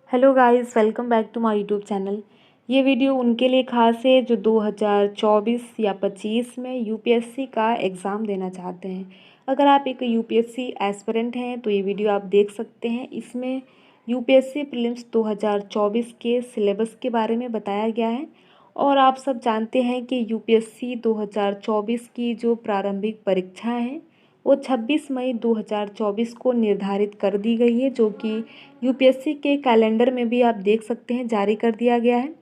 Hello guys, welcome back to my YouTube channel. ये video उनके लिए खास है जो 2024 या 25 में यूपीएससी का एग्ज़ाम देना चाहते हैं। अगर आप एक यूपीएससी एस्पिरेंट हैं तो ये वीडियो आप देख सकते हैं। इसमें यूपीएससी प्रीलिम्स 2024 के सिलेबस के बारे में बताया गया है। और आप सब जानते हैं कि यूपीएससी 2024 की जो प्रारंभिक परीक्षाएँ हैं वो 26 मई 2024 को निर्धारित कर दी गई है, जो कि यूपीएससी के कैलेंडर में भी आप देख सकते हैं जारी कर दिया गया है।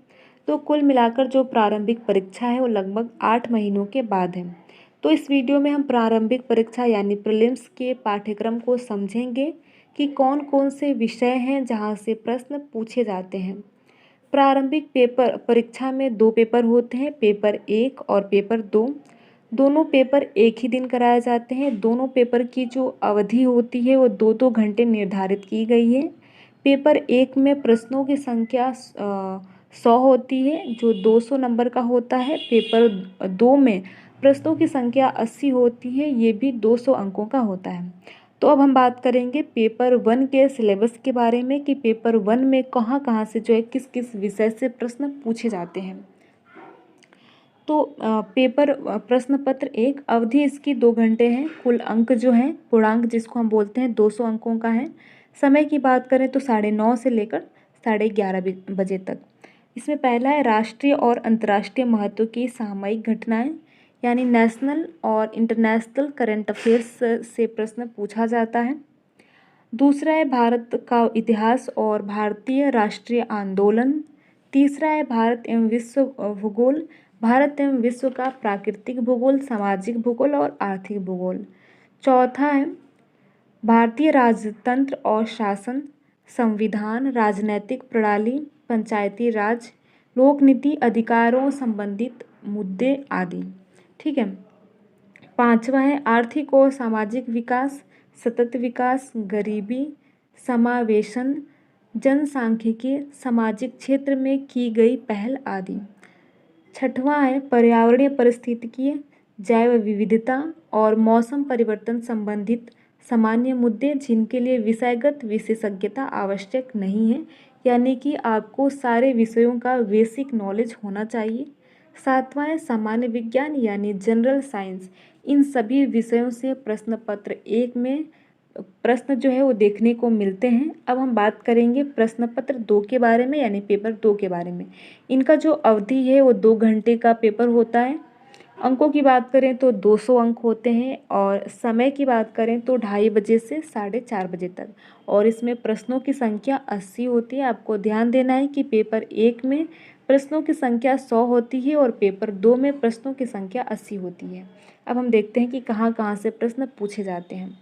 तो कुल मिलाकर जो प्रारंभिक परीक्षा है वो लगभग 8 महीनों के बाद है। तो इस वीडियो में हम प्रारंभिक परीक्षा यानी प्रीलिम्स के पाठ्यक्रम को समझेंगे कि कौन कौन से विषय हैं जहां से प्रश्न पूछे जाते हैं। प्रारंभिक पेपर परीक्षा में 2 पेपर होते हैं, पेपर 1 और पेपर 2। दोनों पेपर एक ही दिन कराए जाते हैं। दोनों पेपर की जो अवधि होती है वो 2-2 घंटे निर्धारित की गई है। पेपर 1 में प्रश्नों की संख्या 100 होती है जो 200 नंबर का होता है। पेपर 2 में प्रश्नों की संख्या 80 होती है, ये भी 200 अंकों का होता है। तो अब हम बात करेंगे पेपर 1 के सिलेबस के बारे में कि पेपर 1 में कहाँ कहाँ से जो है किस किस विषय से प्रश्न पूछे जाते हैं। तो प्रश्न पत्र 1 अवधि इसकी 2 घंटे है। कुल अंक जो हैं पूर्णांक जिसको हम बोलते हैं 200 अंकों का है। समय की बात करें तो 9:30 से लेकर 11:30 बजे तक। इसमें पहला है राष्ट्रीय और अंतर्राष्ट्रीय महत्व की सामयिक घटनाएं यानी नेशनल और इंटरनेशनल करंट अफेयर्स से प्रश्न पूछा जाता है। दूसरा है भारत का इतिहास और भारतीय राष्ट्रीय आंदोलन। तीसरा है भारत एवं विश्व भूगोल, भारत एवं विश्व का प्राकृतिक भूगोल, सामाजिक भूगोल और आर्थिक भूगोल। चौथा है भारतीय राजतंत्र और शासन, संविधान, राजनैतिक प्रणाली, पंचायती राज, लोक नीति, अधिकारों संबंधित मुद्दे आदि। ठीक है। पांचवा है आर्थिक और सामाजिक विकास, सतत विकास, गरीबी, समावेशन, जनसांख्यिकी, सामाजिक क्षेत्र में की गई पहल आदि। छठवां है पर्यावरणीय पारिस्थितिकी, जैव विविधता और मौसम परिवर्तन संबंधित सामान्य मुद्दे जिनके लिए विषयगत विशेषज्ञता आवश्यक नहीं है, यानी कि आपको सारे विषयों का बेसिक नॉलेज होना चाहिए। सातवां है सामान्य विज्ञान यानी जनरल साइंस। इन सभी विषयों से प्रश्न पत्र 1 में प्रश्न जो है वो देखने को मिलते हैं। अब हम बात करेंगे प्रश्न पत्र 2 के बारे में यानी पेपर 2 के बारे में। इनका जो अवधि है वो 2 घंटे का पेपर होता है। अंकों की बात करें तो 200 अंक होते हैं और समय की बात करें तो 2:30 बजे से 4:30 बजे तक। और इसमें प्रश्नों की संख्या 80 होती है। आपको ध्यान देना है कि पेपर 1 में प्रश्नों की संख्या 100 होती है और पेपर 2 में प्रश्नों की संख्या 80 होती है। अब हम देखते हैं कि कहाँ कहाँ से प्रश्न पूछे जाते हैं।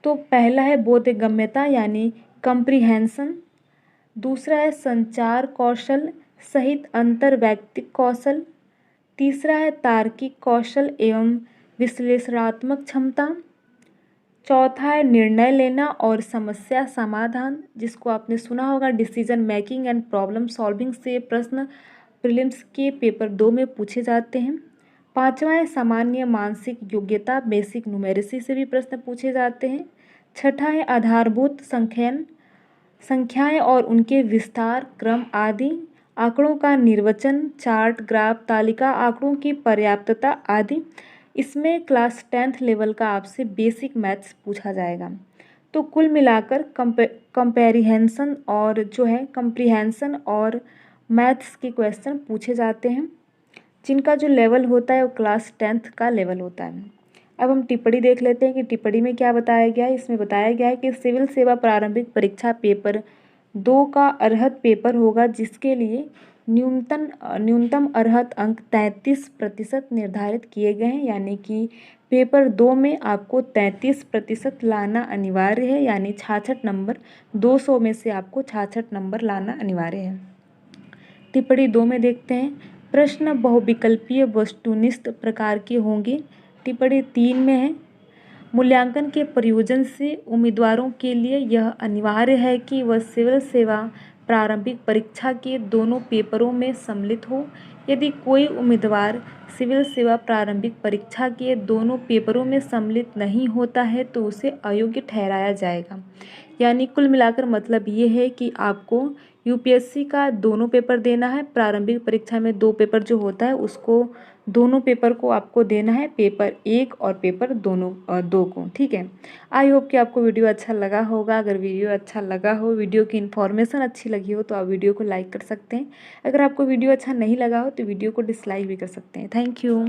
तो पहला है बोधगम्यता यानी कंप्रीहेंशन। दूसरा है संचार कौशल सहित अंतर्वैयक्तिक कौशल। तीसरा है तार्किक कौशल एवं विश्लेषणात्मक क्षमता। चौथा है निर्णय लेना और समस्या समाधान, जिसको आपने सुना होगा decision making and problem solving से प्रश्न प्रीलिम्स के पेपर 2 में पूछे जाते हैं। पांचवा है सामान्य मानसिक योग्यता, बेसिक न्यूमेरेसी से भी प्रश्न पूछे जाते हैं। छठा है आधारभूत संख्याएं और उनके विस्तार क्रम आदि, आंकड़ों का निर्वचन, चार्ट, ग्राफ, तालिका, आंकड़ों की पर्याप्तता आदि। इसमें क्लास 10th लेवल का आपसे बेसिक मैथ्स पूछा जाएगा। तो कुल मिलाकर कंप्रीहेंशन और मैथ्स के क्वेश्चन पूछे जाते हैं, जिनका जो लेवल होता है वो क्लास 10th का लेवल होता है। अब हम टिप्पणी देख लेते हैं कि टिप्पणी में क्या बताया गया है। इसमें बताया गया है कि सिविल सेवा प्रारंभिक परीक्षा पेपर 2 का अर्हत पेपर होगा, जिसके लिए न्यूनतम अर्हत अंक 33% निर्धारित किए गए हैं, यानी कि पेपर 2 में आपको 33% लाना अनिवार्य है, यानी 66 नंबर 200 में से आपको 66 नंबर लाना अनिवार्य है। टिप्पणी 2 में देखते हैं प्रश्न बहुविकल्पीय वस्तुनिष्ठ प्रकार के होंगे। टिप्पणी 3 में है मूल्यांकन के प्रयोजन से उम्मीदवारों के लिए यह अनिवार्य है कि वह सिविल सेवा प्रारंभिक परीक्षा के दोनों पेपरों में सम्मिलित हो। यदि कोई उम्मीदवार सिविल सेवा प्रारंभिक परीक्षा के दोनों पेपरों में सम्मिलित नहीं होता है तो उसे अयोग्य ठहराया जाएगा। यानी कुल मिलाकर मतलब ये है कि आपको यूपीएससी का दोनों पेपर देना है। प्रारंभिक परीक्षा में 2 पेपर जो होता है उसको दोनों पेपर को आपको देना है, पेपर 1 और पेपर 2 को, ठीक है। आई होप कि आपको वीडियो अच्छा लगा होगा। अगर वीडियो अच्छा लगा हो, वीडियो की इन्फॉर्मेशन अच्छी लगी हो तो आप वीडियो को लाइक कर सकते हैं। अगर आपको वीडियो अच्छा नहीं लगा हो तो वीडियो को डिसलाइक भी कर सकते हैं। Thank you.